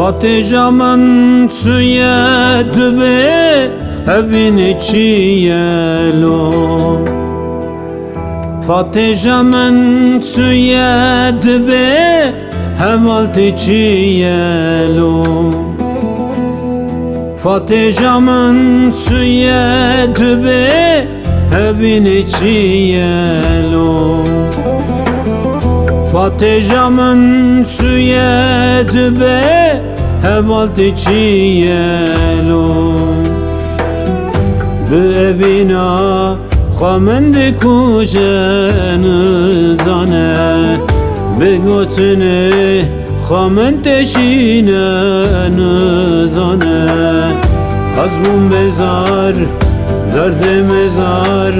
Fatih من سوی دبه evin چیلو Fatih من سوی دبه hevalti چیلو Fatih من سوی دبه evin چیلو Fatih من سوی دبه hevalti çiyelo Bi evina xamendi kujenı zane Bi gotini xamen teşinenı zane Az bum bezar, derde mezar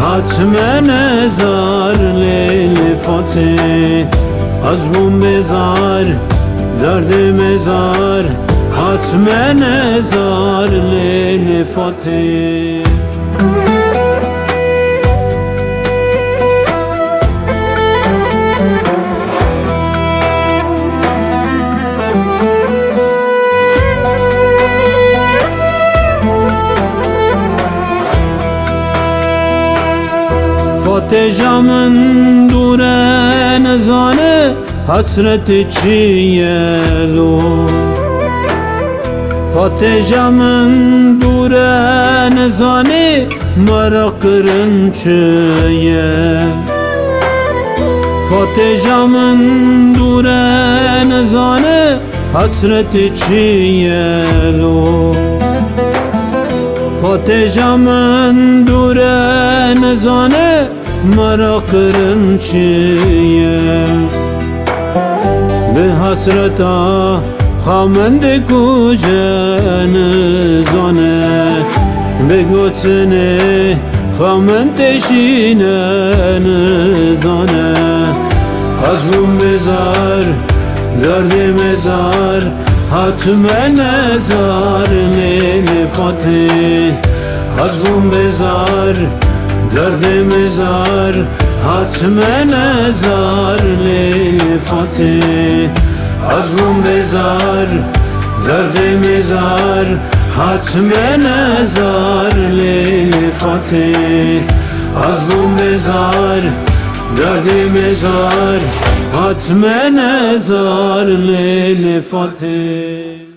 Hatmen ezar leyli Fatih Az bum bezar derde mezar hatmen ezar leyli Fatih Fatih camın duren zane hasreti çiyelo Fatih camın duren zane marakırın çiye Fatih camın duren zane hasreti çiyelo Fatih camın duren zane marakırın çiye Bi hasreta xamendi kujenı zane Bi gotini xamen teşinenı zane Azum bezar, derdi mezar Hatmen ezar leyli Fatih Azum bezar, derdi mezar Hatmen ezar leyli Fatih Azmum bezar, derdi mezar Hatmen ezar leyli Fatih Azmum bezar, derdi mezar Hatmen ezar leyli Fatih